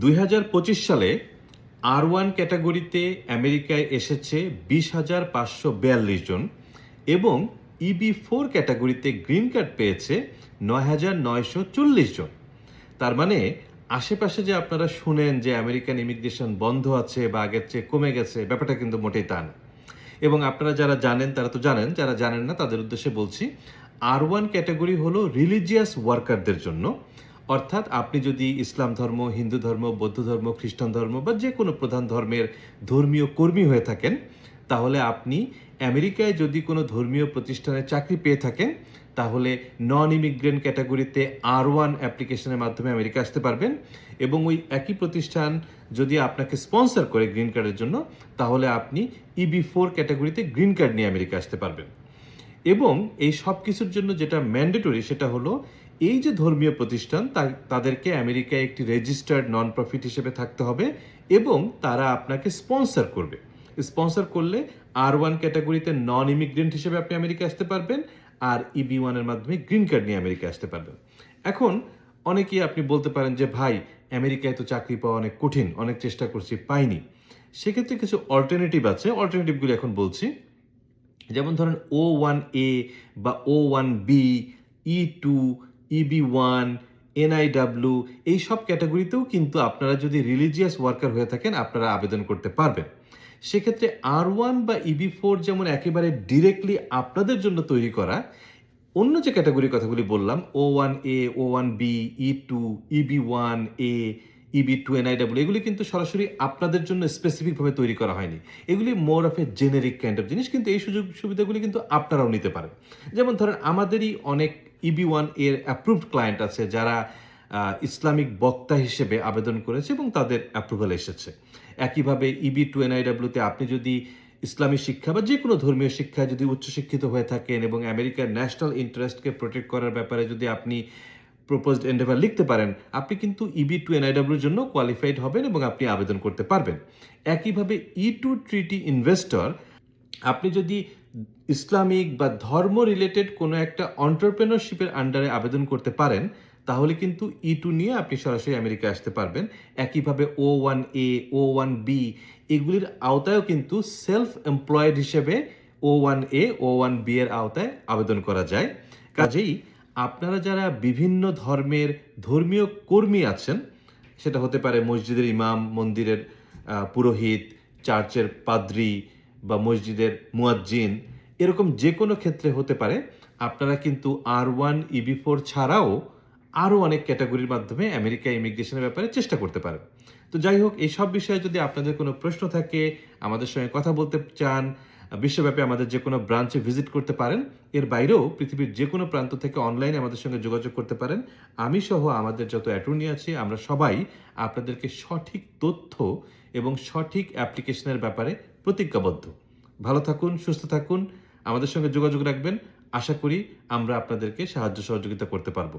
2025 সালে R1 ক্যাটাগরিতে আমেরিকায় এসেছে 20,542 জন এবং EB4 ক্যাটাগরিতে গ্রিন কার্ড পেয়েছে 9,940 জন। তার মানে আশেপাশে যে আপনারা শুনেন যে আমেরিকান ইমিগ্রেশন বন্ধ আছে বা আগের চেয়ে কমে গেছে, ব্যাপারটা কিন্তু মোটেই তা না। এবং আপনারা যারা জানেন তারা তো জানেন, যারা জানেন না তাদের উদ্দেশ্যে বলছি, R1 ক্যাটাগরি হলো রিলিজিয়াস ওয়ার্কারদের জন্য। অর্থাৎ আপনি যদি ইসলাম ধর্ম, হিন্দু ধর্ম, বৌদ্ধ ধর্ম, খ্রিস্টান ধর্ম বা যে কোনো প্রধান ধর্মের ধর্মীয় কর্মী হয়ে থাকেন, তাহলে আপনি আমেরিকায় যদি কোনো ধর্মীয় প্রতিষ্ঠানে চাকরি পেয়ে থাকেন, তাহলে নন ইমিগ্রেন্ট ক্যাটাগরিতে R1 অ্যাপ্লিকেশনের মাধ্যমে আমেরিকা আসতে পারবেন। এবং ওই একই প্রতিষ্ঠান যদি আপনাকে স্পন্সর করে গ্রিন কার্ডের জন্য, তাহলে আপনি EB4 ক্যাটাগরিতে গ্রিন কার্ড নিয়ে আমেরিকা আসতে পারবেন। এবং এই সব কিছুর জন্য যেটা ম্যান্ডেটরি সেটা হলো, এই যে ধর্মীয় প্রতিষ্ঠান তাদেরকে আমেরিকায় একটি রেজিস্টার্ড নন প্রফিট হিসেবে থাকতে হবে এবং তারা আপনাকে স্পন্সর করবে। স্পন্সর করলে R1 ক্যাটাগরিতে নন ইমিগ্রেন্ট হিসেবে আপনি আমেরিকা আসতে পারবেন, আর EB1 এর মাধ্যমে গ্রিন কার্ড নিয়ে আমেরিকা আসতে পারবেন। এখন অনেকেই আপনি বলতে পারেন যে ভাই, আমেরিকায় তো চাকরি পাওয়া অনেক কঠিন, অনেক চেষ্টা করছি, পাইনি। সেক্ষেত্রে কিছু অল্টারনেটিভ আছে, অল্টারনেটিভগুলো এখন বলছি। যেমন ধরেন O1A বা O1B, E2, EB1, NIW, এই সব ক্যাটাগরিতেও কিন্তু আপনারা যদি রিলিজিয়াস ওয়ার্কার হয়ে থাকেন, আপনারা আবেদন করতে পারবেন। সেক্ষেত্রে R1 বা EB4 যেমন একেবারে ডিরেক্টলি আপনাদের জন্য তৈরি করা, অন্য যে ক্যাটাগরির কথাগুলি বললাম, O1A, O1B, E2, EB1A, EB2, NIW, এগুলি কিন্তু সরাসরি আপনাদের জন্য স্পেসিফিকভাবে তৈরি করা হয়নি। এগুলি more of A generic kind of জিনিস, কিন্তু এই সুযোগ সুবিধাগুলি কিন্তু আপনারাও নিতে পারেন। যেমন ধরেন আমাদেরই অনেক EB1 এর অ্যাপ্রুভড ক্লায়েন্ট আছে যারা ইসলামিক বক্তা হিসেবে আবেদন করেছে এবং তাদের অ্যাপ্রুভাল এসেছে। একইভাবে EB2, NIW-তে আপনি যদি ইসলামী শিক্ষা বা যে কোনো ধর্মীয় শিক্ষায় যদি উচ্চশিক্ষিত হয়ে থাকেন এবং আমেরিকার ন্যাশনাল ইন্টারেস্টকে প্রোটেক্ট করার ব্যাপারে যদি আপনি প্রপোজড এন্ডেভার লিখতে পারেন, আপনি কিন্তু EB2, NIW-র জন্য কোয়ালিফাইড হবেন এবং আপনি আবেদন করতে পারবেন। একইভাবে E2 ট্রিটি ইনভেস্টর, আপনি যদি ইসলামিক বা ধর্ম রিলেটেড কোনো একটা অন্টারপ্রেনারশিপের আন্ডারে আবেদন করতে পারেন, তাহলে কিন্তু E2 নিয়ে আপনি সরাসরি আমেরিকা আসতে পারবেন। একইভাবে O1A, O1B, এগুলির আওতায়ও কিন্তু সেলফ এমপ্লয়েড হিসেবে O1A, O1B এর আওতায় আবেদন করা যায়। কাজেই আপনারা যারা বিভিন্ন ধর্মের ধর্মীয় কর্মী আছেন, সেটা হতে পারে মসজিদের ইমাম, মন্দিরের পুরোহিত, চার্চের পাদ্রী বা মসজিদের মুয়াজ্জিন, এরকম যে কোনো ক্ষেত্রে হতে পারে, আপনারা কিন্তু R1, EB4 ছাড়াও আরও অনেক ক্যাটাগরির মাধ্যমে আমেরিকা ইমিগ্রেশনের ব্যাপারে চেষ্টা করতে পারেন। তো যাই হোক, এই সব বিষয়ে যদি আপনাদের কোনো প্রশ্ন থাকে, আমাদের সঙ্গে কথা বলতে চান, বিশ্বব্যাপী আমাদের যে কোনো ব্রাঞ্চে ভিজিট করতে পারেন। এর বাইরেও পৃথিবীর যে কোনো প্রান্ত থেকে অনলাইনে আমাদের সঙ্গে যোগাযোগ করতে পারেন। আমি সহ আমাদের যত অ্যাটর্নি আছে, আমরা সবাই আপনাদেরকে সঠিক তথ্য এবং সঠিক অ্যাপ্লিকেশনের ব্যাপারে প্রতিজ্ঞাবদ্ধ। ভালো থাকুন, সুস্থ থাকুন, আমাদের সঙ্গে যোগাযোগ রাখবেন। আশা করি আমরা আপনাদেরকে সাহায্য সহযোগিতা করতে পারবো।